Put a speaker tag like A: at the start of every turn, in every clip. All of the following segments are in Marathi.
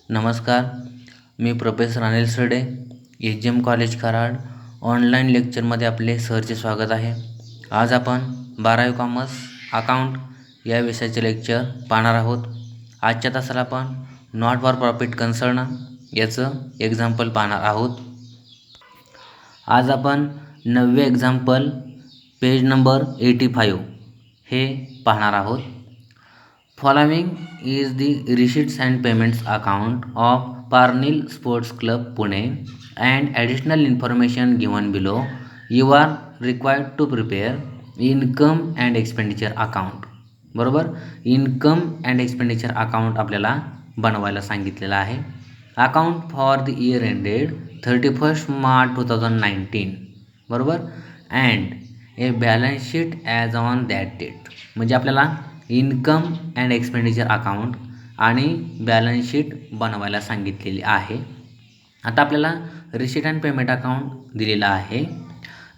A: नमस्कार. मी प्रोफेसर अनिल सरडे, एच.जी.एम. कॉलेज कराड. ऑनलाईन लेक्चरमध्ये आपले सहर्ष स्वागत आहे. आज आपण 12वी कॉमर्स अकाउंट या विषयाचे लेक्चर पाहणार आहोत. आजच्या तासाला आपण नॉट फॉर प्रॉफिट कन्सर्न याचं एक्झाम्पल पाहणार आहोत. आज आपण 9वे एक्झाम्पल पेज नंबर 85 हे पाहणार आहोत. Following is the receipts and payments account of Parnell Sports Club Pune and additional information given below. You are required to prepare income and expenditure account. बरोबर, इन्कम अँड एक्सपेंडिचर अकाउंट आपल्याला बनवायला सांगितलेलं आहे. Account for the year ended 31 March 2019. बरोबर, and a balance sheet as on that date. म्हणजे आपल्याला इन्कम अँड एक्सपेंडिचर अकाउंट आणि बॅलन्स शीट बनवायला सांगितलेली आहे. आता आपल्याला रिसीट अँड पेमेंट अकाउंट दिलेला आहे.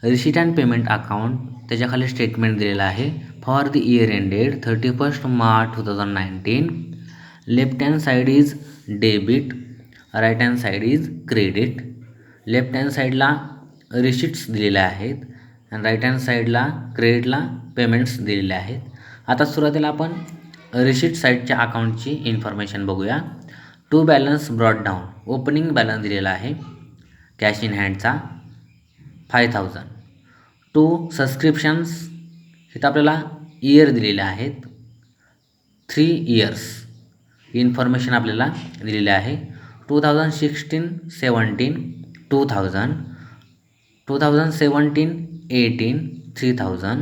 A: रिसीट अँड पेमेंट अकाउंट त्याच्याखाली स्टेटमेंट दिलेलं आहे. For the year ended 31 March 2019. Left hand side is debit, right hand side is credit. Left hand साईडला रिसीट्स दिलेल्या आहेत आणि राईट हँड साईडला क्रेडिटला पेमेंट्स दिलेले आहेत. आता सुरुवातीला आपण रिसीट साईडच्या अकाउंटची इन्फॉर्मेशन बघूया. To balance brought down. Opening balance दिलेला आहे कॅश इन हँडचा 5000. टू सबस्क्रिप्शन्स इथं आपल्याला इयर दिलेले आहेत 3 इयर्स. इन्फॉर्मेशन आपल्याला दिलेली आहे. 2016-17 2000, 2017-18 3000,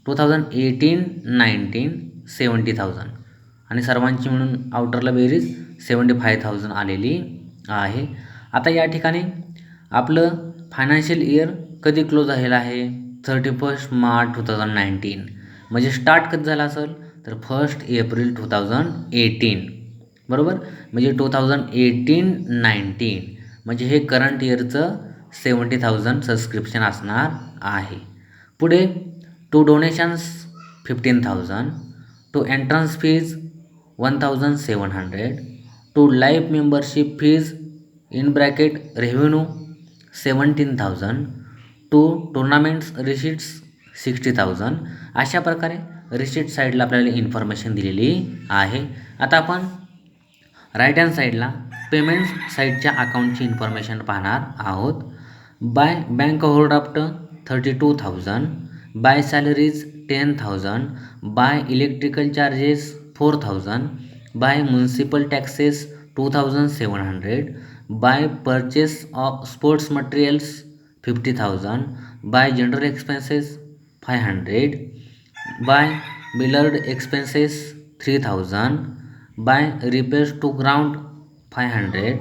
A: 2018-19 70,000 आणि सर्वांची म्हणून आउटरला बेरीज 75,000 आलेली आहे. आता या ठिकाणी आपलं फायनान्शियल इयर कधी क्लोज झालेलं आहे 31 मार्च 2019. म्हणजे स्टार्ट कधी झाला असेल तर 1 एप्रिल 2018. बरोबर, म्हणजे 2018-19 म्हणजे हे करंट इयरचं 70,000 सबस्क्रिप्शन असणार आहे. पुढे to donations 15,000, to entrance fees 1,700, to life membership fees in bracket revenue 17,000, to tournaments receipts 60,000. अशा प्रकारे रिसीट साईडला आपल्याला इन्फॉर्मेशन दिलेली आहे. आता आपण राईट हँड साईडला पेमेंट साईडच्या अकाउंटची इन्फॉर्मेशन पाहणार आहोत. By bank overdraft 32,000, by salaries 10,000, by electrical charges 4,000, by municipal taxes 2,700, by purchase of sports materials 50,000, by general expenses 500, by billiard expenses 3,000, by repairs to ground 500,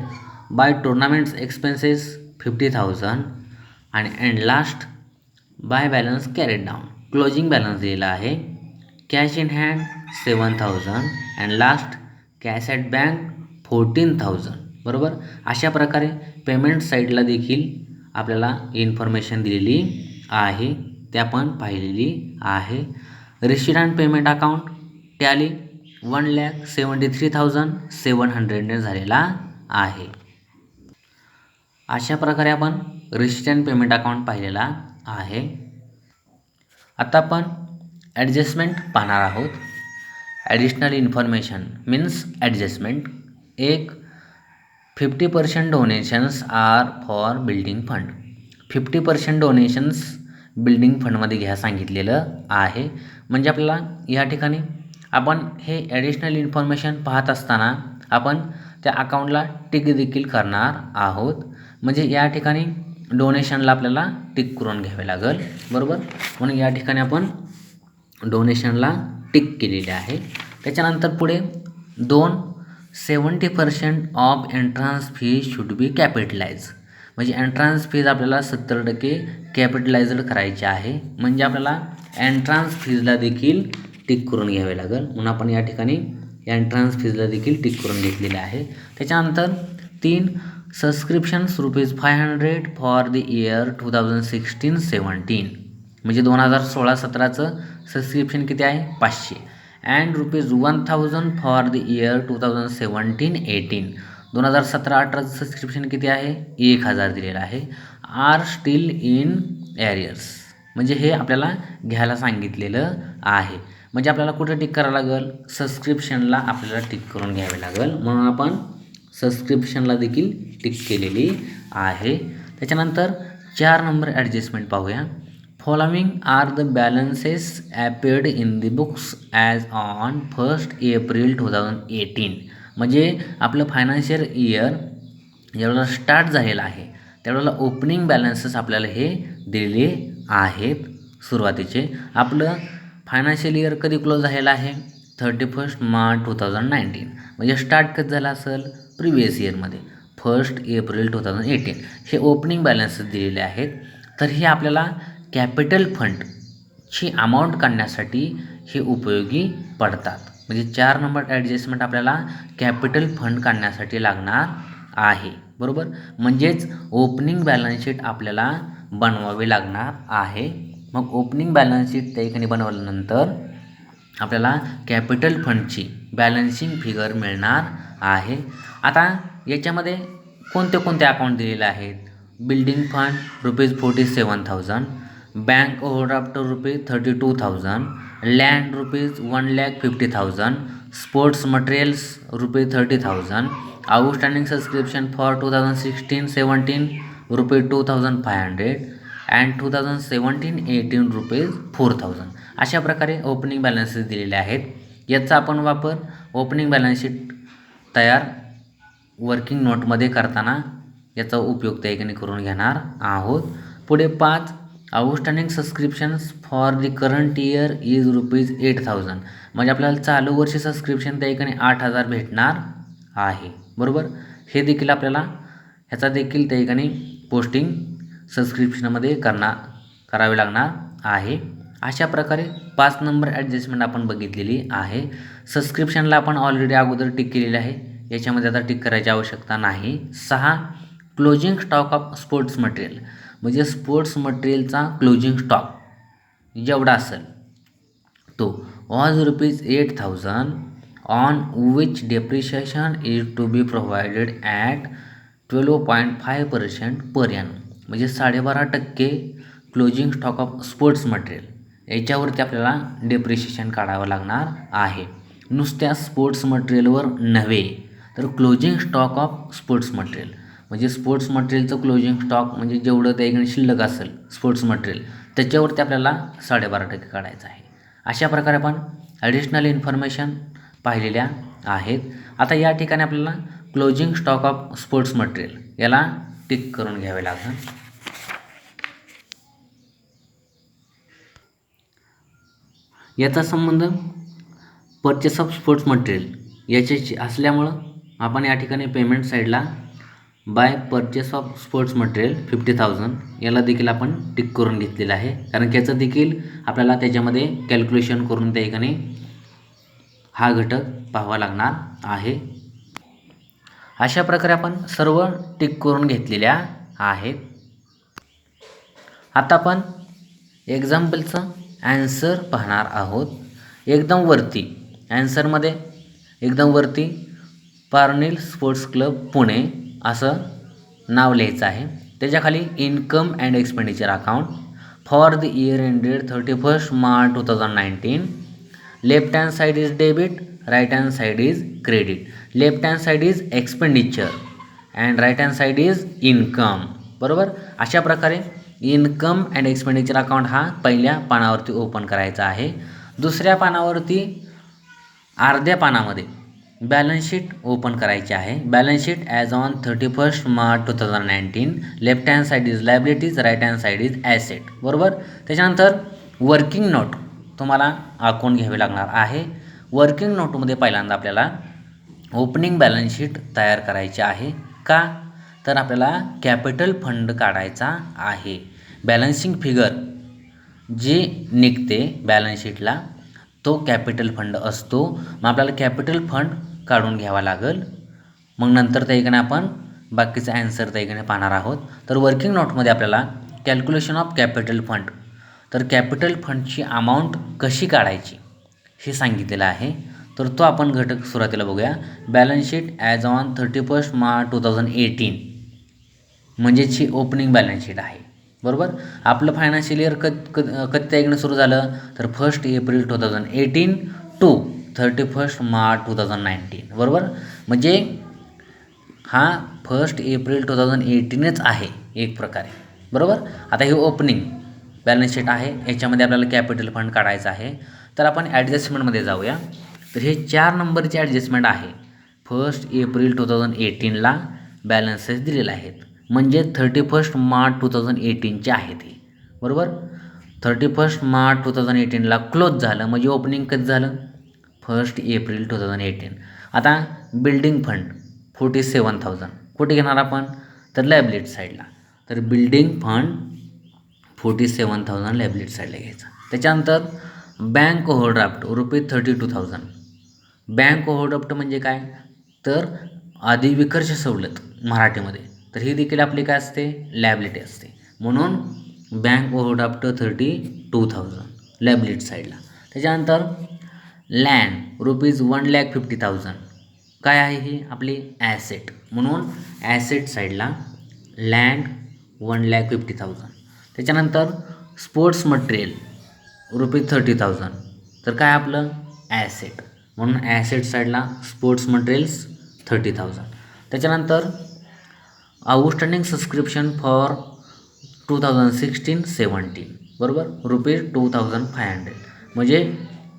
A: by tournaments expenses 50,000 आणि and last by balance carried down. Closing balance दिलेला आहे cash in hand 7,000 and last cash at bank 14,000. बरोबर, अशा प्रकारे पेमेंट साईडला देखील आपल्याला इन्फॉर्मेशन दिलेली आहे, ते आपण पाहिलेली आहे. Receipt and payment account tally 1,73,700 झालेला आहे. अशा प्रकारे आपण रिसीट अँड पेमेंट अकाउंट पाहिलेला आहे. आता आपण ॲडजस्टमेंट पाहणार आहोत. Additional information means adjustment. 50% donations are for building fund. 50% donations building फंडमध्ये घ्या सांगितलेलं आहे. म्हणजे आपल्याला या ठिकाणी आपण हे ॲडिशनल इन्फॉर्मेशन पाहत असताना आपण त्या अकाउंटला टिक देखील करणार आहोत. म्हणजे या ठिकाणी डोनेशनला आपल्याला टिक करून घ्यावे लागेल. बरोबर, म्हणून या ठिकाणी आपण डोनेशनला टिक केलेले आहे. त्याच्यानंतर पुढे 70% of entrance fees should B capitalise. म्हणजे एंट्रन्स फीज आपल्याला 70% कॅपिटलाइज्ड करायची आहे. म्हणजे आपल्याला एंट्रन्स फीजला देखील टिक करून घ्यावे लागेल. म्हणून आपण या ठिकाणी एंट्रन्स फीजला देखील टिक करून घेतलेले आहे. त्याच्यानंतर 3 सबस्क्रिप्शन्स ₹500 फॉर द इयर 2016-17. म्हणजे 2016-17चं सबस्क्रिप्शन किती आहे 500. And ₹1,000 for the year 2017-18. 2017-18 subscription किती आहे 1000 दिलेलं आहे. आर स्टील इन एरियर्स म्हणजे हे आपल्याला घ्यायला सांगितलेलं आहे. म्हणजे आपल्याला कुठे टिक करावं लागेल सबस्क्रिप्शनला आपल्याला टिक करून घ्यावे लागेल म्हणून आपण सबस्क्रिप्शनला देखील टिक केलेली आहे. त्याच्यानंतर 4 नंबर ॲडजस्टमेंट पाहूया. Following are the balances appeared in the books as on 1 April 2018 म्हणजे आपलं फायनान्शियल इयर ज्यावेळेला स्टार्ट झालेलं आहे त्यावेळेला ओपनिंग बॅलन्सेस आपल्याला हे दिलेले आहेत. सुरुवातीचे आपलं फायनान्शियल इयर कधी क्लोज झालेलं आहे 31 मार्च 2019 म्हणजे स्टार्ट कधी झाला असेल प्रिवियस इयरमध्ये 1 एप्रिल 2018 हे ओपनिंग बॅलन्सेस दिलेले आहेत. तर हे आपल्याला कॅपिटल फंडची अमाऊंट काढण्यासाठी हे उपयोगी पडतात. म्हणजे 4 नंबर ॲडजस्टमेंट आपल्याला कॅपिटल फंड काढण्यासाठी लागणार आहे. बरोबर म्हणजेच ओपनिंग बॅलन्स शीट आपल्याला बनवावी लागणार आहे. मग ओपनिंग बॅलन्स शीट त्या ठिकाणी बनवल्यानंतर आपल्याला कॅपिटल फंडची बॅलन्सिंग फिगर मिळणार आहे. आता याच्यामध्ये कोणते कोणते अकाउंट दिलेले आहेत. Building fund ₹47,000, bank overdraft ₹32,000, land ₹1,50,000, sports materials ₹30,000, outstanding subscription for 2016-17 ₹2,500 and 2017-18 ₹4,000 अशा प्रकारे ओपनिंग बॅलन्सेस दिलेले आहेत. याचा आपण वापर ओपनिंग बॅलन्स शीट तयार वर्किंग नोटमध्ये करताना याचा उपयोग त्या ठिकाणी करून घेणार आहोत. पुढे 5 outstanding subscriptions for the current year is ₹8,000 म्हणजे आपल्याला चालू वर्षी सबस्क्रिप्शन त्या ठिकाणी 8,000 भेटणार आहे. बरोबर हे देखील आपल्याला ह्याचा देखील त्या ठिकाणी पोस्टिंग सबस्क्रिप्शनमध्ये करावे लागणार आहे. अशा प्रकारे 5 नंबर ॲडजस्टमेंट आपण बघितलेली आहे. सबस्क्रिप्शनला आपण ऑलरेडी अगोदर टिक केलेली आहे याच्यामध्ये आता टिक करायची आवश्यकता नाही. 6 closing stock of sports material म्हणजे स्पोर्ट्स मटेरियलचा क्लोजिंग स्टॉक जेवढा असेल तो was ₹8,000 on which depreciation is to be provided at 12.5% per annum म्हणजे 12.5% closing stock of sports material याच्यावरती आपल्याला डेप्रिशिएशन काढावं लागणार आहे. नुसत्या स्पोर्ट्स मटेरियलवर नव्हे तर closing stock of sports material म्हणजे स्पोर्ट्स मटेरियलचं क्लोजिंग स्टॉक म्हणजे जेवढं त्या ठिकाणी शिल्लक असेल स्पोर्ट्स मटेरियल त्याच्यावरती आपल्याला 12.5% काढायचं आहे. अशा प्रकारे आपण ॲडिशनल इन्फॉर्मेशन पाहिलेल्या आहेत. आता या ठिकाणी आपल्याला closing stock of sports material याला टिक करून घ्यावे लागेल. याचा संबंध परचेस ऑफ स्पोर्ट्स मटेरियल याच्याशी असल्यामुळं आपण या ठिकाणी पेमेंट साईडला by purchase of sports material 50,000 याला देखील आपण टिक करून घेतलेलं आहे. कारण की याचं देखील आपल्याला त्याच्यामध्ये कॅल्क्युलेशन करून त्या ठिकाणी हा घटक पाहावा लागणार आहे. अशा प्रकारे आपण सर्व टिक करून घेतलेल्या आहेत. आता आपण एक्झाम्पलचं ॲन्सर पाहणार आहोत. एकदम वरती ॲन्सरमध्ये एकदम वरती पार्निल स्पोर्ट्स क्लब पुणे असं नाव लिहायचं आहे. त्याच्याखाली income and expenditure account for the year ended 31 March 2019. Left hand side is debit, right hand side is credit. Left hand side is expenditure and right hand side is income. बरोबर अशा प्रकारे इन्कम अँड एक्सपेंडिचर अकाउंट हा पहिल्या पानावरती ओपन करायचा आहे. दुसऱ्या पानावरती अर्ध्या पानामध्ये बॅलन्स शीट ओपन करायची आहे. Balance sheet as on 31 March 2019. Left hand side is liabilities, right hand side is asset. बरोबर त्याच्यानंतर वर्किंग नोट तुम्हाला अकाउंट घ्यावे लागणार आहे. वर्किंग नोटमध्ये पहिल्यांदा आपल्याला ओपनिंग बॅलन्स शीट तयार करायची आहे. का तर आपल्याला कॅपिटल फंड काढायचा आहे. बॅलन्सिंग फिगर जी निघते बॅलन्स शीटला तो कॅपिटल फंड असतो. मग आपल्याला कॅपिटल फंड काढून घ्यावा लागेल. मग नंतर त्या ठिकाणी आपण बाकीचा ॲन्सर त्या ठिकाणी पाहणार आहोत. तर वर्किंग नोटमध्ये आपल्याला कॅल्क्युलेशन ऑफ कॅपिटल फंड तर कॅपिटल फंडची अमाऊंट कशी काढायची हे सांगितलेलं आहे. तर तो आपण घटक सुरुवातीला बघूया. Balance sheet as on 31 March 2018 म्हणजेच ही ओपनिंग बॅलन्स शीट आहे. बरोबर. आपलं फायनान्शियल इयर कधी तारीखनं सुरू झालं तर 1 एप्रिल 2018 टू 31 मार्च 2019. बरोबर. म्हणजे हा 1 एप्रिल 2018च आहे एक प्रकारे. बरोबर. आता ही ओपनिंग बॅलन्स शीट आहे, याच्यामध्ये आपल्याला कॅपिटल फंड काढायचा आहे. तर आपण ॲडजस्टमेंटमध्ये जाऊया. तर हे 4 नंबरची ॲडजस्टमेंट आहे. 1 एप्रिल 2018ला बॅलन्सेस दिलेले आहेत, म्हणजे 31 मार्च 2018चे आहेत हे. बरोबर. 31 मार्च 2018ला क्लोज झालं, म्हणजे ओपनिंग कधी झालं 1 एप्रिल 2018. आता बिल्डिंग फंड 47,000 कुठे घेणार आपण तर लायबिलिटी साईडला. तर बिल्डिंग फंड 47,000 लायबिलिटी साईडला घ्यायचा. त्याच्यानंतर बँक ओव्हरड्राफ्ट ₹32,000. बँक ओव्हरड्राफ्ट म्हणजे काय तर अधिविकर्ष सवलत मराठीमध्ये. तर ही देखील आपली काय असते लायबिलिटी असते, म्हणून बँक ओव्हरड्राफ्ट 32,000 लायबिलिटी साईडला. त्याच्यानंतर लँड ₹1,50,000 काय आहे ही आपली ॲसेट, म्हणून ॲसेट साईडला लँड 1,50,000. त्याच्यानंतर स्पोर्ट्स मटेरियल ₹30,000. तर काय आपलं ॲसेट, म्हणून ॲसेट साईडला स्पोर्ट्स मटेरियल्स 30,000. त्याच्यानंतर आउटस्टँडिंग सबस्क्रिप्शन फॉर 2016-17 बरोबर ₹2,500. म्हणजे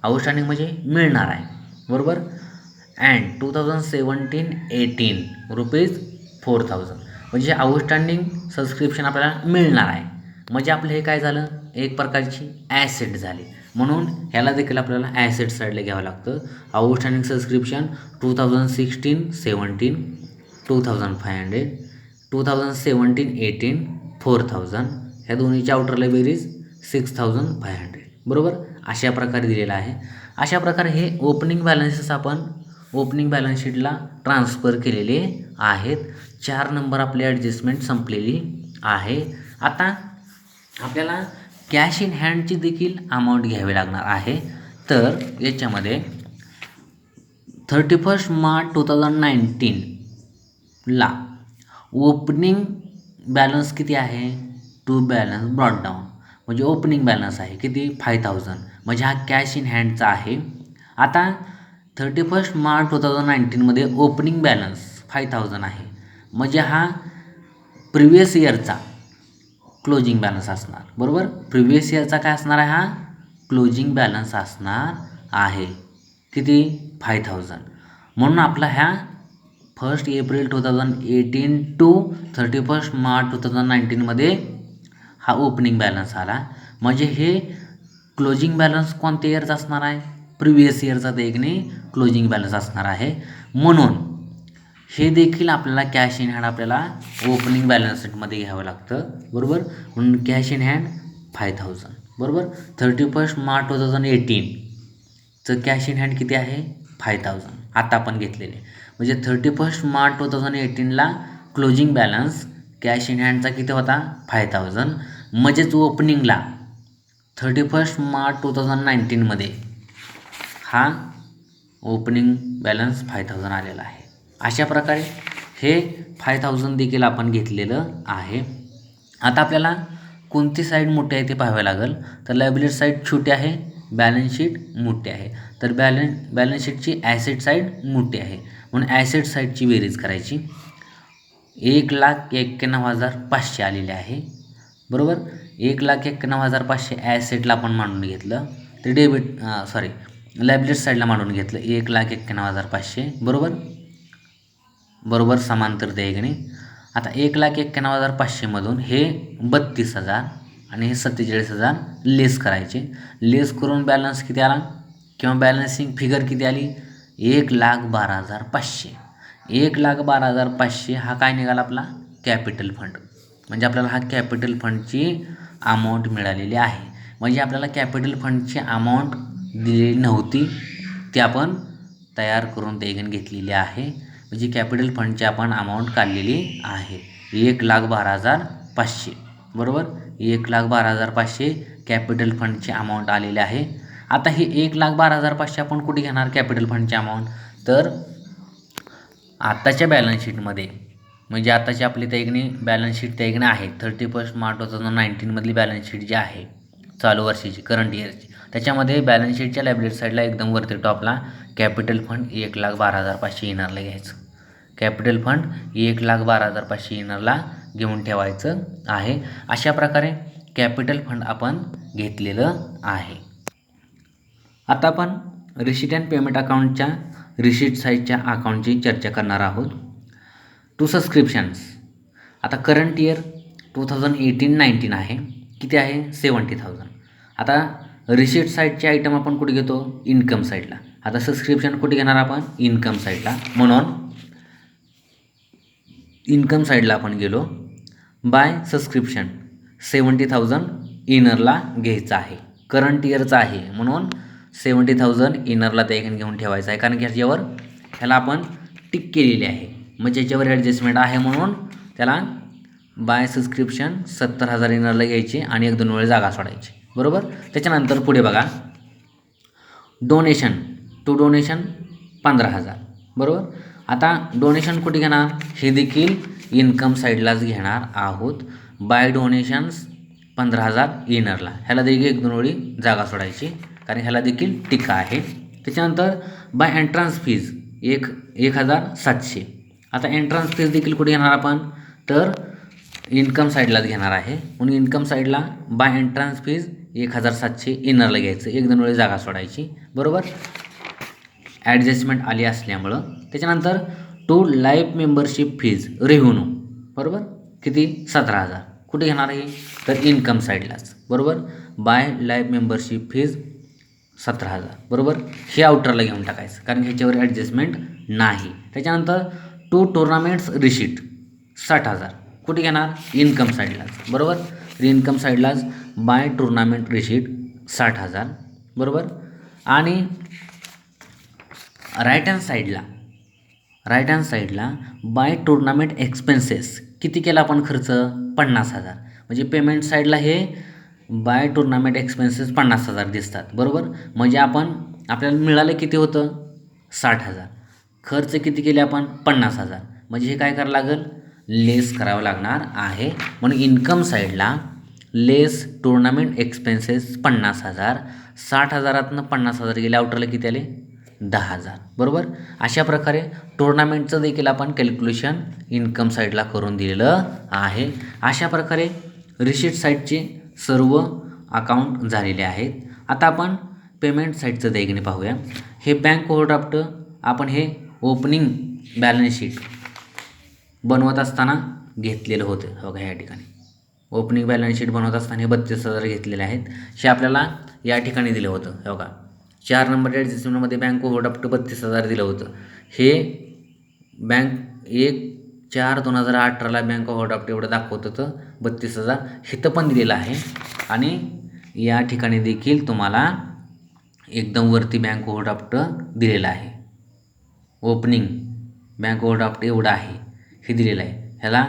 A: आउटस्टँडिंग म्हणजे मिळणार आहे. बरोबर. अँड 2017-18 ₹4,000. म्हणजे आउटस्टँडिंग सबस्क्रिप्शन आपल्याला मिळणार आहे, म्हणजे आपलं हे काय झालं एक प्रकारची ॲसेट झाली, म्हणून ह्याला देखील आपल्याला ॲसेट साईडला घ्यावं लागतं. आउटस्टँडिंग सबस्क्रिप्शन 2016-17 2,500, 2017-18 4,000, ह्या दोन्हीच्या आउटरला बेरीज 6,500. बरोबर. अशा प्रकारे दिलेलं आहे. अशा प्रकारे हे ओपनिंग बॅलन्सेस आपण ओपनिंग बॅलन्स शीटला ट्रान्सफर केलेले आहेत. 4 नंबर आपली ॲडजस्टमेंट संपलेली आहे. आता आपल्याला कॅश इन हँडची देखील अमाऊंट घ्यावी लागणार आहे. तर याच्यामध्ये 31 मार्च 2019ला ओपनिंग बॅलन्स किती आहे टू बॅलन्स ब्रॉट डाऊन, म्हणजे ओपनिंग बॅलन्स आहे किती 5,000, म्हणजे हा कॅश इन हँडचा आहे. आता 31 मार्च 2019मध्ये ओपनिंग बॅलन्स 5,000 आहे, म्हणजे हा प्रिव्हियस इयरचा क्लोजिंग बॅलन्स असणार. बरोबर. प्रिव्हियस इयरचा काय असणार आहे हा क्लोजिंग बॅलन्स असणार आहे किती 5,000. म्हणून आपला ह्या 1 एप्रिल 2018 टू 31 मार्च 2019मध्ये हा ओपनिंग बॅलन्स आला, म्हणजे हे क्लोजिंग बॅलन्स कोणत्या इयरचा असणार आहे प्रिव्हियस इयरचा देखणे क्लोजिंग बॅलन्स असणार आहे. म्हणून हे देखील आपल्याला कॅश इन हँड आपल्याला ओपनिंग बॅलन्स शीटमध्ये घ्यावं लागतं. बरोबर. म्हणून कॅश इन हँड 5,000. बरोबर. 31 मार्च 2018चं कॅश इन हँड किती आहे 5,000 आता आपण घेतलेले, म्हणजे 31 मार्च 2018ला क्लोजिंग बॅलन्स कॅश इन हँडचा किती होता 5,000, म्हणजेच ओपनिंगला 31 मार्च 2019मध्ये हा ओपनिंग बॅलन्स 5,000 आलेला आहे. अशा प्रकारे हे 5,000 देखील आपण घेतलेलं आहे. आता आपल्याला कोणती साईड मोठी आहे ते पाहावे लागेल. तर लायबिलिटी साईड छोटी आहे, बॅलन्स शीट मोठी आहे. तर बॅलन्स शीटची ॲसेट साईड मोठी आहे, म्हणून ॲसेट साईडची बेरीज करायची. 1,91,500 आलेले आहे. बरोबर. 1,91,500 ॲसेटला आपण मांडून घेतलं, तर लायबिलिटी साईडला मांडून घेतलं 1,91,500. बरोबर. बरोबर समांतर द्यायगणे. आता 1,91,500मधून हे 32,000 आणि हे 47,000 लेस करायचे. लेस करून बॅलन्स किती आला किंवा बॅलन्सिंग फिगर किती आली 1,12,500. 1,12,500 हा काय निघाला आपला कॅपिटल फंड, म्हणजे आपल्याला हा कॅपिटल फंडची अमाऊंट मिळालेली आहे. म्हणजे आपल्याला कॅपिटल फंडची अमाऊंट दिलेली नव्हती, ती आपण तयार करून देखील घेतलेली आहे. म्हणजे कॅपिटल फंडची आपण अमाऊंट काढलेली आहे 1,12,500. बरोबर. 1,12,500 कॅपिटल फंडची अमाऊंट आलेली आहे. आता ही 1,12,500 आपण कुठे घेणार कॅपिटल फंडची अमाऊंट, तर आत्ताच्या बॅलन्स शीटमध्ये, म्हणजे आताची आपली त्याईकने बॅलन्स शीट त्याईकने आहे 31 मार्च 2019मधली बॅलन्स शीट जी आहे चालू वर्षीची करंट इयरची, त्याच्यामध्ये बॅलन्स शीटच्या लायबिलिटी साईडला एकदम वरती टॉपला कॅपिटल फंड 1,12,500 इनरला घ्यायचं. कॅपिटल फंड 1,12,500 इनरला घेऊन ठेवायचं आहे. अशा प्रकारे कॅपिटल फंड आपण घेतलेलं आहे. आता आपण रिसीट अँड पेमेंट अकाउंटच्या रिसीट साईडच्या अकाउंटची चर्चा करणार आहोत. टू सबस्क्रिप्शन्स, आता करंट इयर 2018-19 आहे, किती आहे 70,000. आता रिसीट साईडचे आयटम आपण कुठे घेतो, इन्कम साईडला. आता सबस्क्रिप्शन कुठे घेणार आपण, इन्कम साईडला. म्हणून इन्कम साईडला आपण गेलो. बाय सबस्क्रिप्शन 70,000 इनरला घ्यायचं आहे, करंट इयरचं आहे म्हणून 70,000 इनरला त्या घेऊन ठेवायचं आहे, कारण की ह्याच्यावर ह्याला आपण टिक केलेली आहे, म्हणजे याच्यावर ॲडजस्टमेंट आहे म्हणून त्याला बाय सबस्क्रिप्शन 70,000 इनरला घ्यायची आणि 1-2 वेळ जागा सोडायची, बरोबर. त्याच्यानंतर पुढे बघा, डोनेशन टू डोनेशन 15,000, बरोबर. आता डोनेशन कुठे घेणार, हे देखील इन्कम साईडलाच घेणार आहोत. बाय डोनेशन्स 15,000 इनरला, ह्याला देखील 1-2 वेळी जागा सोडायची, कारण ह्याला देखील टिका आहे. त्याच्यानंतर बाय एंट्रन्स फीज 1,700. आता एंट्रन्स फीज देखील कुठे घेणार आपण, तर इन्कम साईडलाच घेणार आहे, म्हणून इन्कम साईडला बाय एंट्रन्स फीज 1,700 इनरला घ्यायचं, 1-2 वेळी जागा सोडायची, बरोबर. ॲडजस्टमेंट आली असल्यामुळं. त्याच्यानंतर to life membership fees revenue, बरोबर, किती 17,000 कुठे घेणार आहे, तर इन्कम साईडलाच, बरोबर. बाय लाईफ मेंबरशिप फीज 17,000, बरोबर. हे आउटरला घेऊन टाकायचं, कारण ह्याच्यावर ॲडजस्टमेंट नाही. त्याच्यानंतर टू टुर्नामेंट्स रिसीट 60,000 कुठे घेणार, इन्कम साईडलाच, बरोबर. इन्कम साईडलाच बाय टुर्नामेंट रिसीट 60,000, बरोबर. आणि राईट हँड साईडला बाय टुर्नामेंट एक्सपेन्सेस किती केला आपण खर्च, 50,000. म्हणजे पेमेंट साईडला हे बाय टुर्नामेंट एक्सपेन्सेस 50,000 दिसतात, बरोबर. म्हणजे आपल्याला मिळालं किती होतं, 60,000. खर्च किती केले आपण, 50,000. म्हणजे हे काय करावं लागेल, लेस करावं लागणार आहे. म्हणून इन्कम साईडला लेस टुर्नामेंट एक्सपेन्सेस 50,000, 60,000तनं 50,000 गेले, आउटरला किती आले, 10,000, बरोबर. अशा प्रकारे टुर्नामेंटचं देखील आपण कॅल्क्युलेशन इन्कम साईडला करून दिलेलं आहे. अशा प्रकारे रिसीट साईडचे सर्व अकाउंट झालेले आहेत. आता आपण पेमेंट साईडचं देयकने पाहूया. हे बँक ओव्हरड्राफ्ट आपण हे ओपनिंग बॅलन्स शीट बनवत असताना घेतलेलं होतं, बघा या ठिकाणी ओपनिंग बॅलन्स शीट बनवत असताना हे 32,000 घेतलेले आहेत. हे आपल्याला या ठिकाणी दिलं होतं, हे बघा 4 नंबर ॲडजस्टमेंटमध्ये बँक ओव्हरड्राफ्ट 32,000 दिलं होतं. हे बँक 1/4/2018ला बँक ओव्हरड्राफ्ट एवढं दाखवत होतं 32,000, हिथं पण दिलेलं आहे. आणि या ठिकाणी देखील तुम्हाला एकदम वरती बँक ओव्हरड्राफ्ट दिलेलं आहे. ओपनिंग बँक ओव्हरड्राफ्ट एवढं आहे, हे दिलेलं आहे. ह्याला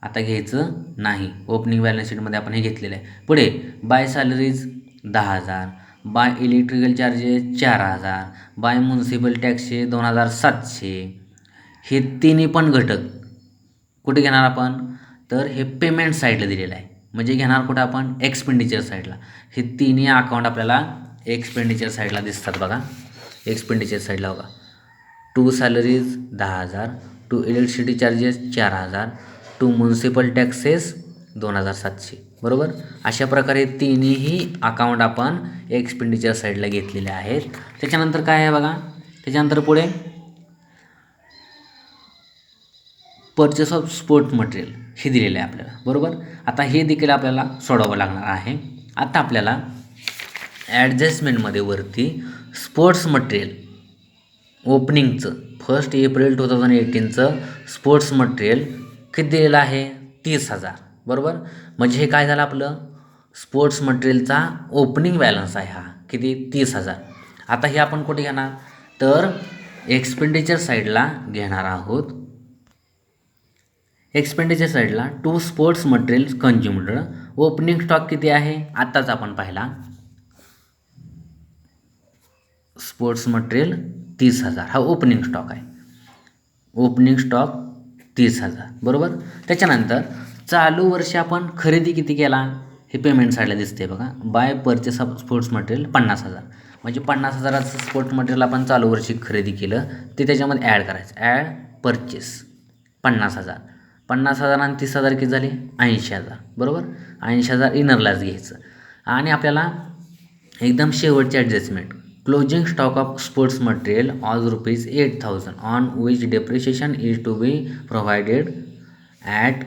A: आता घ्यायचं नाही, ओपनिंग बॅलन्स शीटमध्ये आपण हे घेतलेलं आहे. पुढे by salaries 10,000, by electrical charges 4,000, by municipal टॅक्सचे 2,700. हे तिन्ही पण घटक कुठे घेणार आपण, तर हे पेमेंट साईडला दिलेलं आहे. म्हणजे घेणार कुठं आपण, एक्सपेंडिचर साईडला. हे तिन्ही अकाउंट आपल्याला एक्सपेंडिचर साईडला दिसतात, बघा एक्सपेंडिचर साईडला बघा. To salaries 10,000, to electricity charges 4,000, to municipal taxes 2,700, बरोबर. अशा प्रकारे तिन्ही अकाउंट आपण एक्सपेंडिचर साईडला घेतलेले आहेत. त्याच्यानंतर काय आहे बघा, त्याच्यानंतर पुढे पर्चेस ऑफ स्पोर्ट मटेरियल हे दिलेलं आहे आपल्याला, बरोबर. आता हे देखील आपल्याला सोडवावं लागणार आहे. आता आपल्याला ॲडजस्टमेंटमध्ये वरती स्पोर्ट्स मटेरियल ओपनिंगचं 1 एप्रिल 2018चं स्पोर्ट्स मटेरियल किती दिलेलं आहे, 30,000, बरोबर. म्हणजे हे काय झालं, आपलं स्पोर्ट्स मटेरियलचा ओपनिंग बॅलन्स आहे हा, किती 30,000. आता हे आपण कुठे घेणार, तर एक्सपेंडिचर साईडला घेणार आहोत. एक्सपेंडिचर साईडला to sports material consumed opening stock किती आहे, आत्ताच आपण पाहिला स्पोर्ट्स मटेरियल 30,000 हा ओपनिंग स्टॉक आहे. ओपनिंग स्टॉक 30,000 बरोबर. त्याच्यानंतर चालू वर्षी आपण खरेदी किती केला हे पेमेंट साईडला दिसते बघा. By purchase of sports material 50,000 म्हणजे 50,000चं स्पोर्ट्स मटेरियल आपण चालू वर्षी खरेदी केलं ते त्याच्यामध्ये ॲड करायचं. Add purchase 50,000. 50,000 आणि 30,000 किती झाले 80,000 बरोबर. 80,000 इनरलाच घ्यायचं. आणि आपल्याला एकदम शेवटची adjustment closing stock of sports material as ₹8,000 on which depreciation is to be provided at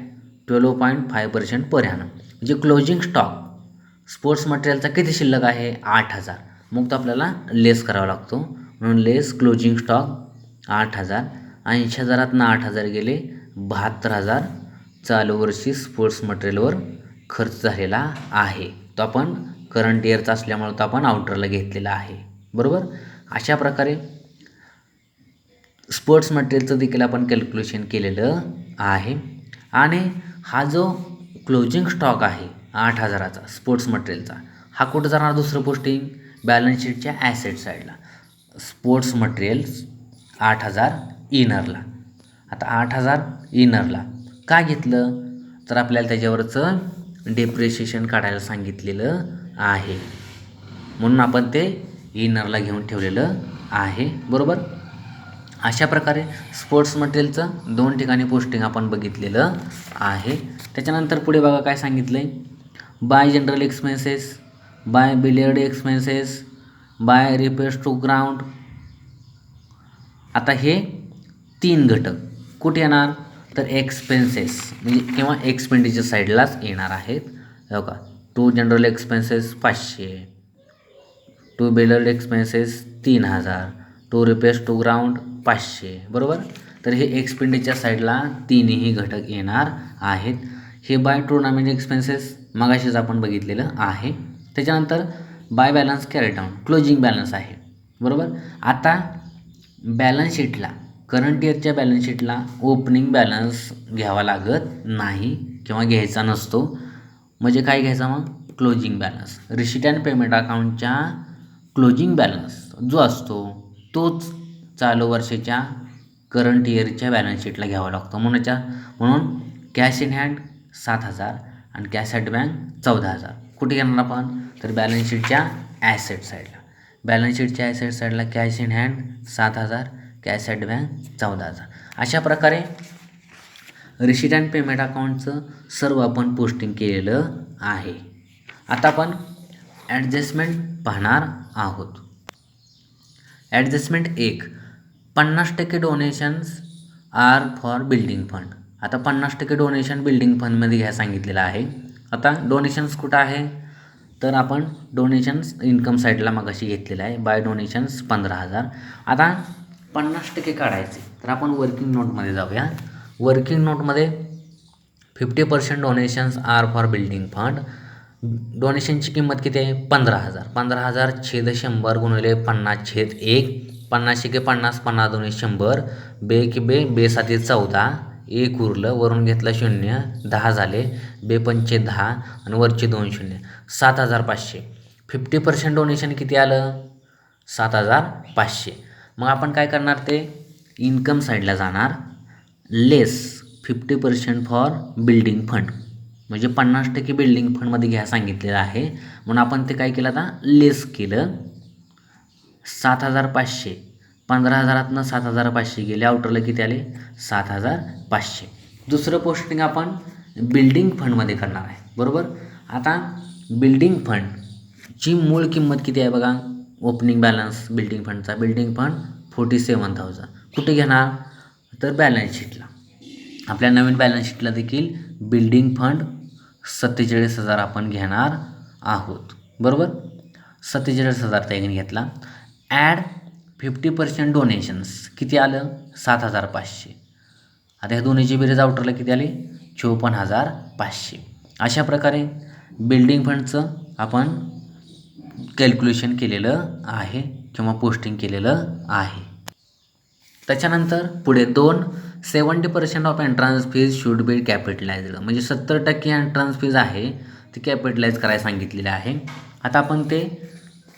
A: 12.5% per annum. म्हणजे क्लोजिंग स्टॉक स्पोर्ट्स मटेरियलचा किती शिल्लक आहे 8,000. मग तो आपल्याला लेस करावा लागतो म्हणून लेस क्लोजिंग स्टॉक 8,000. 80,000तनं 8,000 गेले 72,000 चालू वर्षी स्पोर्ट्स मटेरियलवर खर्च झालेला आहे. तो आपण करंट इयरचा असल्यामुळे तो आपण आउटरला घेतलेला आहे बरोबर. अशा प्रकारे स्पोर्ट्स मटेरियलचं देखील आपण कॅल्क्युलेशन केलेलं आहे. आणि हा जो क्लोजिंग स्टॉक आहे 8,000चा स्पोर्ट्स मटेरियलचा हा कुठं जाणार दुसरं पोस्टिंग बॅलन्स शीटच्या ॲसेट साईडला. Sports materials 8,000 इनरला. आता 8,000 इनरला का घेतलं तर आपल्याला त्याच्यावरचं डेप्रिशिएशन काढायला सांगितलेलं आहे म्हणून आपण ते इनरला घेऊन ठेवलेलं आहे बरोबर. अशा प्रकारे स्पोर्ट्स मटेरियलचं 2 ठिकाणी पोस्टिंग आपण बघितलेलं आहे. त्याच्यानंतर पुढे बघा काय सांगितलं आहे. By general expenses, by billiard expenses, by repairs to ground. आता हे 3 घटक कुठे येणार तर एक्सपेन्सेस म्हणजे किंवा एक्सपेंडिचर साईडलाच येणार आहेत. हो का. To general expenses 500, to billiard expenses 3,000, to repairs to ground 500 बरोबर. तर हे एक्सपेंडिचर साईडला तिन्ही घटक येणार आहेत. हे बाय टुर्नामेंट एक्सपेन्सेस मगाशीच आपण बघितलेलं आहे. त्याच्यानंतर by balance carry down closing balance आहे बरोबर. आता बॅलन्स शीटला करंट इयरच्या बॅलन्स शीटला ओपनिंग बॅलन्स घ्यावा लागत नाही किंवा घ्यायचा नसतो. म्हणजे काय घ्यायचा मग closing balance. Receipt and payment अकाउंटच्या क्लोजिंग बॅलन्स जो असतो तोच चालू वर्षाच्या करंट इयरच्या बॅलन्स शीटला घ्यावा लागतो. म्हणून कॅश इन हँड 7,000 आणि कॅश ॲट बँक 14,000 कुठे घेणार आपण तर बॅलन्स शीटच्या ॲसेट साईडला. बॅलन्स शीटच्या ॲसेट साईडला cash in hand 7,000, cash at bank 14,000. अशा प्रकारे रिसीट अँड पेमेंट अकाउंटचं सर्व आपण पोस्टिंग केलेलं आहे. आता आपण ॲडजस्टमेंट पाहणार आहोत. Adjustment 1 50% donations are for building fund. आता 50% डोनेशन बिल्डिंग फंडमध्ये घ्यायला सांगितलेलं आहे. आता डोनेशन्स कुठं आहे तर आपण डोनेशन्स इन्कम साईडला मगाशी घेतलेलं आहे. By donations 15,000. आता 50% काढायचे तर आपण वर्किंग नोटमध्ये जाऊया. वर्किंग नोटमध्ये 50% donations are for building fund. डोनेशनची किंमत किती आहे 15,000. 15,000 छेद 100 गुणिले 50 छेद 1. 50 के 50, 50 दोन्ही 100. बे की बे, बे 7 14, 1 उरलं वरून घेतलं 0, 10 झाले. बे 5 10 आणि वरचे 2 शून्य 7,500. 50% डोनेशन किती आलं 7,500. मग आपण काय करणार ते इन्कम साईडला जाणार. लेस 50% फॉर बिल्डिंग फंड म्हणजे 50% बिल्डिंग फंडमध्ये घ्या सांगितलेलं आहे म्हणून आपण ते काय केलं आता लेस केलं. 7,500. 15,000तनं 7,500 गेले आउटरला किती आले 7,500. दुसरं पोस्टिंग आपण बिल्डिंग फंडमध्ये करणार आहे बरोबर. आता बिल्डिंग फंडची मूळ किंमत किती आहे बघा. ओपनिंग बॅलन्स बिल्डिंग फंडचा बिल्डिंग फंड 47,000 कुठे घेणार तर बॅलन्स शीटला. आपल्या नवीन बॅलन्स शीटला देखील बिल्डिंग फंड 47,000 आपण घेणार आहोत बरोबर. 47,000 त्याने घेतला. ॲड 50% डोनेशन्स किती आलं 7,500. आता ह्या दोन्हीची बेरीज आउटरला किती आली 54,500. अशा प्रकारे बिल्डिंग फंडचं आपण कॅल्क्युलेशन केलेलं आहे किंवा पोस्टिंग केलेलं आहे. त्याच्यानंतर पुढे 70% of entrance fees should be capitalised म्हणजे 70% एंट्रन्स फीज आहे ती कॅपिटलाइज करायला सांगितलेली आहे. आता आपण ते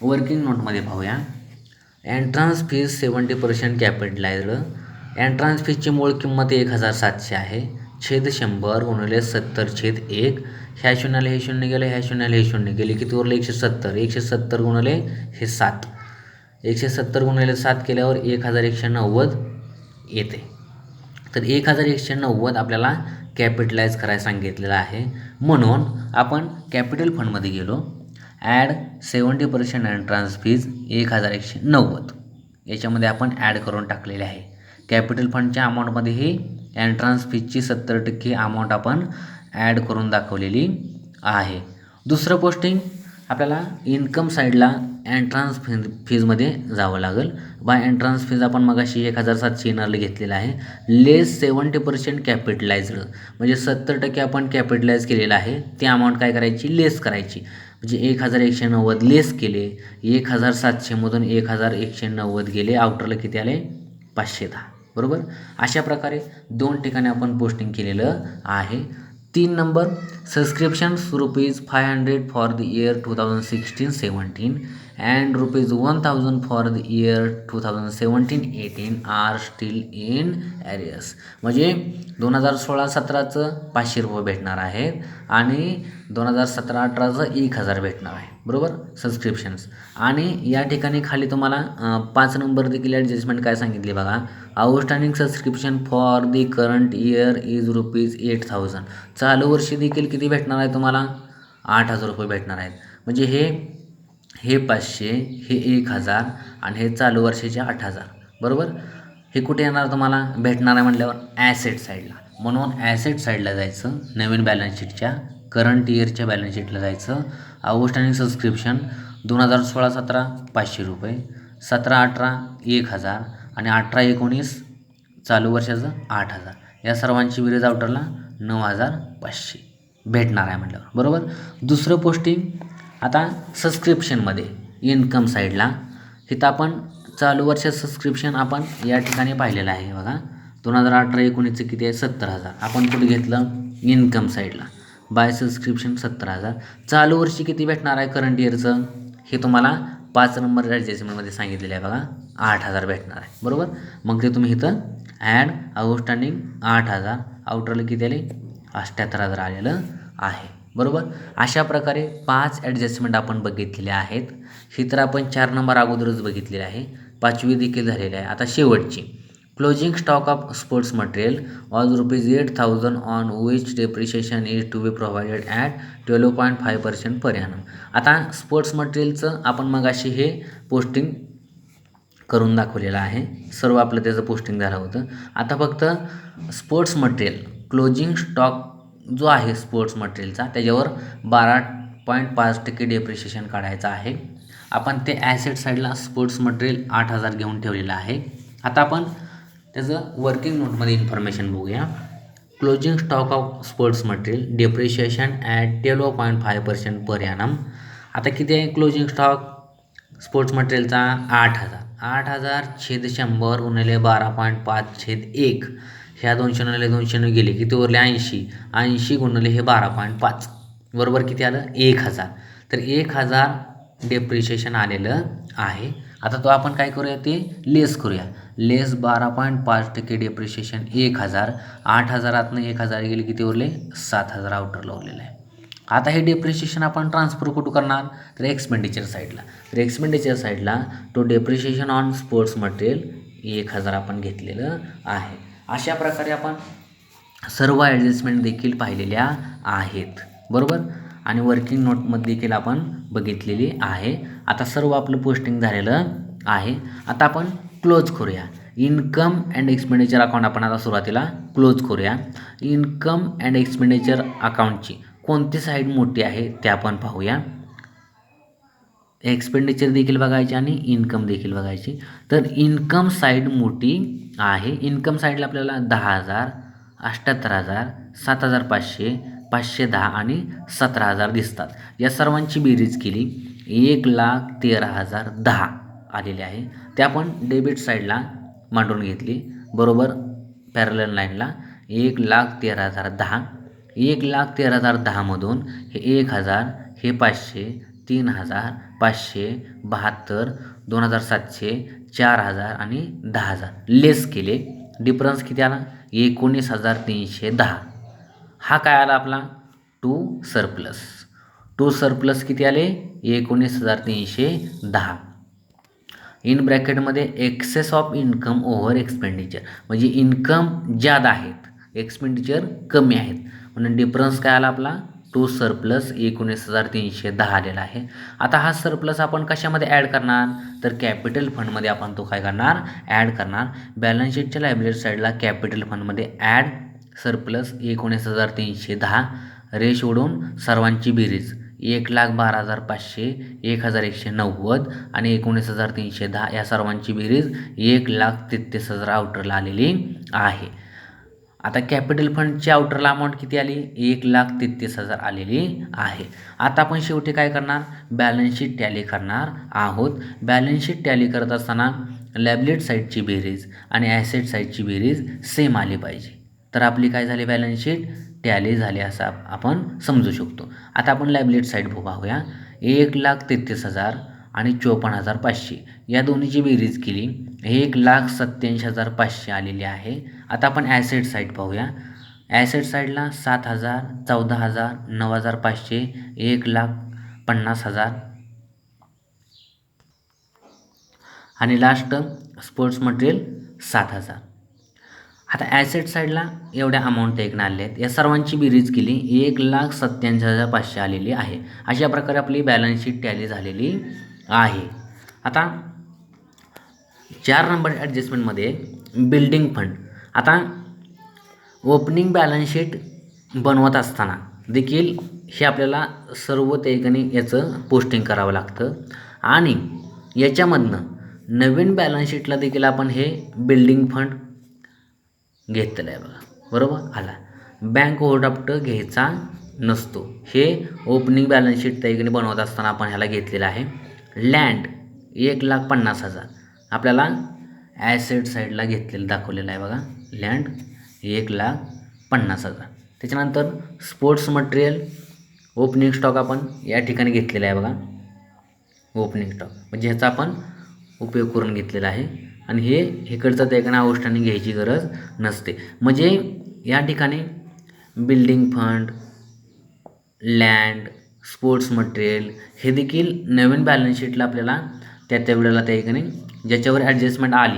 A: वर्किंग नोटमध्ये पाहूया. Entrance fees 70% कॅपिटलाइज्ड. एंट्रन्स फीजची मूळ किंमत 1700 आहे. छेद 100 गुणिले 70/1. ह्या शून्याला हे शून्य गेलं, ह्या शून्याला हे शून्य गेले, किती उरले 170. 170 गुणिले हे 7. 170 गुणिले 7 केल्यावर 1190 येते. तर 1190 आपल्याला कॅपिटलाइज करायला सांगितलेलं आहे. म्हणून आपण कॅपिटल फंडमध्ये गेलो. ॲड 70% एंट्रन्स फीज 1190 याच्यामध्ये आपण ॲड करून टाकलेले आहे. कॅपिटल फंडच्या अमाऊंटमध्ये ही एंट्रन्स फीजची 70% अमाऊंट आपण ॲड करून दाखवलेली आहे. दुसरं पोस्टिंग आपल्याला इन्कम साईडला एंट्रन्स फीजमध्ये जावं लागेल. एंट्रन्स फीज आपण मगाशी 1700 येणारला घेतलेलं आहे. लेस 70% कॅपिटलाइज्ड म्हणजे 70% आपण कॅपिटलाइज केलेलं आहे. ती अमाऊंट काय करायची, लेस करायची. म्हणजे 1190 लेस केले, 1700मधून 1190 गेले, आउटरला किती आले 510. बरोबर. अशा प्रकारे 2 ठिकाणी आपण पोस्टिंग केलेलं आहे. 3 number subscriptions ₹500 for the year 2016-17 and ₹1000 for the year 2017-18 are still in arrears. म्हणजे 2016-17चं ₹500 भेटणार आहेत आणि 2017-18चं 1000 भेटणार आहे. बरोबर. सबस्क्रिप्शन्स. आणि या ठिकाणी खाली तुम्हाला 5 नंबर देखील ॲडजस्टमेंट काय सांगितली बघा. Outstanding subscription for the current year is ₹8000. चालू वर्षी देखील किती भेटणार आहे तुम्हाला, ₹8000 भेटणार आहेत. म्हणजे हे 500, हे 1000 आणि हे चालू वर्षाचे 8000. बरोबर. हे कुठे येणार तुम्हाला भेटणार आहे म्हटल्यावर ॲसेट साईडला. म्हणून ॲसेट साईडला जायचं, नवीन बॅलन्स शीटच्या करंट इयरच्या बॅलन्स शीटला जायचं. आउटस्टँडिंग सबस्क्रिप्शन 2016-17 ₹500, 17-18 1000 आणि 18-19 चालू वर्षाचं 8000. या सर्वांची बेरीज आउटरला 9500 भेटणार आहे म्हटल्यावर. बरोबर. दुसरं पोस्टिंग आता सबस्क्रिप्शनमध्ये इन्कम साईडला. इथं आपण चालू वर्षात सबस्क्रिप्शन आपण या ठिकाणी पाहिलेलं आहे बघा. 2018-19चं किती आहे 70000. आपण कुठे घेतलं इन्कम साईडला. By subscription 70000. चालू वर्षी किती भेटणार आहे करंट इयरचं, हे तुम्हाला 5 नंबर ॲडजस्टमेंटमध्ये सांगितलेलं आहे बघा. 8000 भेटणार आहे. बरोबर. मग ते तुम्ही इथं ॲड आउटस्टँडिंग 8000, आउटरला किती आले 78000 आलेलं आहे. बरोबर. अशा प्रकारे 5 ॲडजस्टमेंट आपण बघितलेले आहेत. ही तर आपण 4 नंबर अगोदरच बघितलेले आहे. 5वी देखील झालेली आहे. आता शेवटची closing stock of sports material was ₹8000 on which depreciation is to be provided at 12.5% per annum. आता स्पोर्ट्स मटेरियलचं आपण मगाशी हे पोस्टिंग करून दाखवलेलं आहे. सर्व आपलं त्याचं पोस्टिंग झालं होतं. आता फक्त स्पोर्ट्स मटेरियल क्लोजिंग स्टॉक जो आहे स्पोर्ट्स मटेरियलचा त्याच्यावर 12.5% डेप्रिशिएशन काढायचं आहे. आपण ते ॲसेट साईडला स्पोर्ट्स मटेरियल 8000 घेऊन ठेवलेलं आहे. आता आपण त्याचं वर्किंग नोटमध्ये इन्फॉर्मेशन बघूया. Closing stock of sports material depreciation at 12.5% per annum. आता किती आहे क्लोजिंग स्टॉक स्पोर्ट्स मटेरियलचा 8000. 8000 छेद 100 गुणिले 12.5/1. ह्या 200 200 गेले, किती उरले 80. 80 गुणिले हे 12.5 बरोबर किती आलं 1000. तर 1000 डेप्रिशिएशन आलेलं आहे. आता तो आपण काय करूया ते लेस करूया. लेस 12.5% डेप्रिशिएशन 1000. 8000तनं 1000 गेले, किती उरले 7000 आउटरला उरलेलं आहे. आता हे डेप्रिशिएशन आपण ट्रान्सफर कुठं करणार तर एक्सपेंडिचर साईडला. तर एक्सपेंडिचर साईडला तो डेप्रिशिएशन ऑन स्पोर्ट्स मटेरियल 1000 आपण घेतलेलं आहे. अशा प्रकारे आपण सर्व ॲडजस्टमेंट देखील पाहिलेल्या आहेत. बरोबर. आणि वर्किंग नोटमध्ये देखील आपण बघितलेली आहे. आता सर्व आपलं पोस्टिंग झालेलं आहे. आता आपण क्लोज करूया. इन्कम अँड एक्सपेंडिचर अकाउंट आपण आता सुरुवातीला क्लोज करूया. इन्कम अँड एक्सपेंडिचर अकाउंटची कोणती साईड मोठी आहे ते आपण पाहूया. एक्सपेंडिचर देखील बघायची आणि इन्कम देखील बघायची. तर इन्कम साईड मोठी आहे. इन्कम साईडला आपल्याला 10000, 78000, 7500, 510 आणि 17000 दिसतात. या सर्वांची बेरीज केली 1,13,010 आलेले आहे. ते आपण डेबिट साईडला मांडून घेतली. बरोबर. पॅरलल लाईनला 1,13,010. 1,13,010 मधून हे 1000, हे 500, 3000, 572, 2700, 4000 आणि 10,000 लेस केले. डिफरन्स किती आला? 19,310. हा काय आला आपला? टू सरप्लस किती आले? 19,310. इन ब्रॅकेटमध्ये excess of income over expenditure, म्हणजे इन्कम ज्यादा आहेत, एक्सपेंडिचर कमी आहेत, म्हणून डिफरन्स काय आला आपला? टू सरप्लस 19,310 आलेला आहे. आता हा सरप्लस आपण कशामध्ये ॲड करणार? तर कॅपिटल फंडमध्ये आपण तो काय करणार? ॲड करणार. बॅलन्स शीटच्या लायबिलिटी साईडला कॅपिटल फंडमध्ये ॲड सरप्लस 19,310 रेश ओढून सर्वांची बेरीज 1,12,500, 1,190 आणि 19,310 या सर्वांची बेरीज 1,33,000 आउटरला आलेली आहे. आता कॅपिटल फंडची आउटरला अमाऊंट किती आली? 1,33,000 आलेली आहे. आता आपण शेवटी काय करणार? बॅलन्स शीट टॅली करणार आहोत. बॅलन्स शीट टॅली करत असताना लायबिलिटी साईडची बेरीज आणि ॲसेट साईडची बेरीज सेम आली पाहिजे, तर आपली काय झाली? बॅलन्स शीट टॅली झाली असं आपण समजू शकतो. आता आपण लायबिलिटी साईड पाहूया. 1,33,000 आणि 54,500 या दोन्हीची बेरीज केली, 1,87,500 आलेली आहे. आता आपण ॲसेट साईड पाहूया. ॲसेट साईडला 7,000, 14,000, 9,500, 1,50,000 आणि लास्ट स्पोर्ट्स मटेरियल 7,000. आता ॲसेट साईडला एवढ्या अमाऊंट एकूण आले आहेत. या सर्वांची बेरीज केली, 1,87,500 आलेली आहे. अशा प्रकारे आपली बॅलन्स शीट टॅली झालेली आहे. आता 4 नंबर ॲडजस्टमेंटमध्ये बिल्डिंग फंड. आता ओपनिंग बॅलन्स शीट बनवत असताना देखील हे आपल्याला सर्व त्या ठिकाणी याचं पोस्टिंग करावं लागतं आणि याच्यामधनं नवीन बॅलन्स शीटला देखील आपण हे बिल्डिंग फंड घेतलेलं आहे बघा, बरोबर आला. बँक ओव्हरड्राफ्ट घ्यायचा नसतो. हे ओपनिंग बॅलन्स शीट त्या ठिकाणी बनवत असताना आपण ह्याला घेतलेलं आहे. लँड 1,50,000 आपल्याला ॲसेट साईडला घेतलेलं दाखवलेलं आहे बघा. लँड 1,50,000. त्याच्यानंतर स्पोर्ट्स मटेरियल ओपनिंग स्टॉक आपण या ठिकाणी घेतलेला आहे बघा. ओपनिंग स्टॉक म्हणजे ह्याचा आपण उपयोग करून घेतलेला आहे आणि हे इकडचं त्या ठिकाणी आउटस्टँडिंग घ्यायची गरज नसते. म्हणजे या ठिकाणी building fund, land, sports material हे देखील नवीन बॅलन्स शीटला आपल्याला त्या वेळेला त्या ठिकाणी ज्याच्यावर ॲडजस्टमेंट आली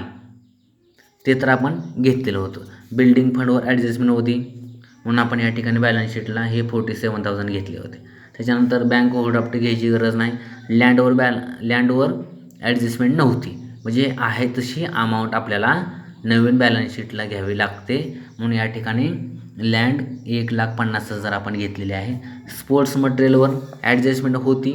A: ते तर आपण घेतलेलं होतं. बिल्डिंग फंडवर ॲडजस्टमेंट होती म्हणून आपण या ठिकाणी बॅलन्स शीटला हे 47,000 घेतले होते. त्याच्यानंतर बँक ओव्हरड्राफ्ट घ्यायची गरज नाही. लँडवर ॲडजस्टमेंट नव्हती, म्हणजे आहे तशी अमाऊंट आपल्याला नवीन बॅलन्स शीटला घ्यावी लागते म्हणून या ठिकाणी लँड 1,50,000 आपण घेतलेले आहे. स्पोर्ट्स मटेरियलवर ॲडजस्टमेंट होती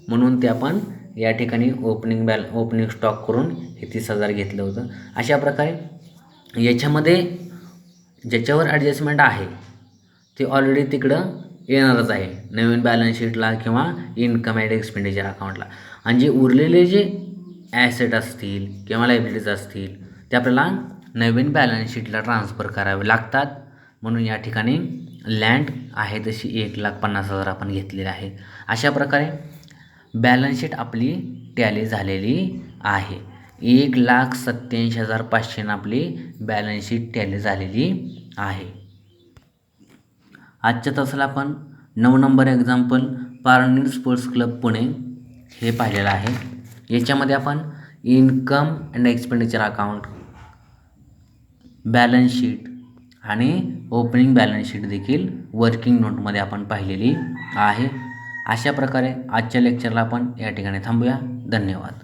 A: म्हणून ते आपण या ठिकाणी ओपनिंग स्टॉक करून हे 30,000 घेतलं होतं. अशा प्रकारे याच्यामध्ये ज्याच्यावर ॲडजस्टमेंट आहे ते ऑलरेडी तिकडं येणारच आहे नवीन बॅलन्स शीटला किंवा इन्कम अँड एक्सपेंडिचर अकाउंटला. आणि जे उरलेले जे ॲसेट असतील किंवा लायबिलिटीज असतील ते आपल्याला नवीन बॅलन्स शीटला ट्रान्सफर करावे लागतात म्हणून या ठिकाणी लँड आहे तशी 1,50,000 आपण घेतलेली आहे. अशा प्रकारे बॅलन्स शीट आपली टॅली झालेली आहे. 1,87,500 आपली बॅलन्स शीट टॅली झालेली आहे. आजच्या तासाला आपण 9 number example Parner sports club Pune हे पाहिलेलं आहे. याच्यामध्ये आपण income and expenditure account, balance sheet आणि ओपनिंग बॅलन्स शीट देखील वर्किंग नोटमध्ये आपण पाहिलेली आहे. अशा प्रकारे आजच्या लेक्चरला आपण या ठिकाणी थांबूया. धन्यवाद.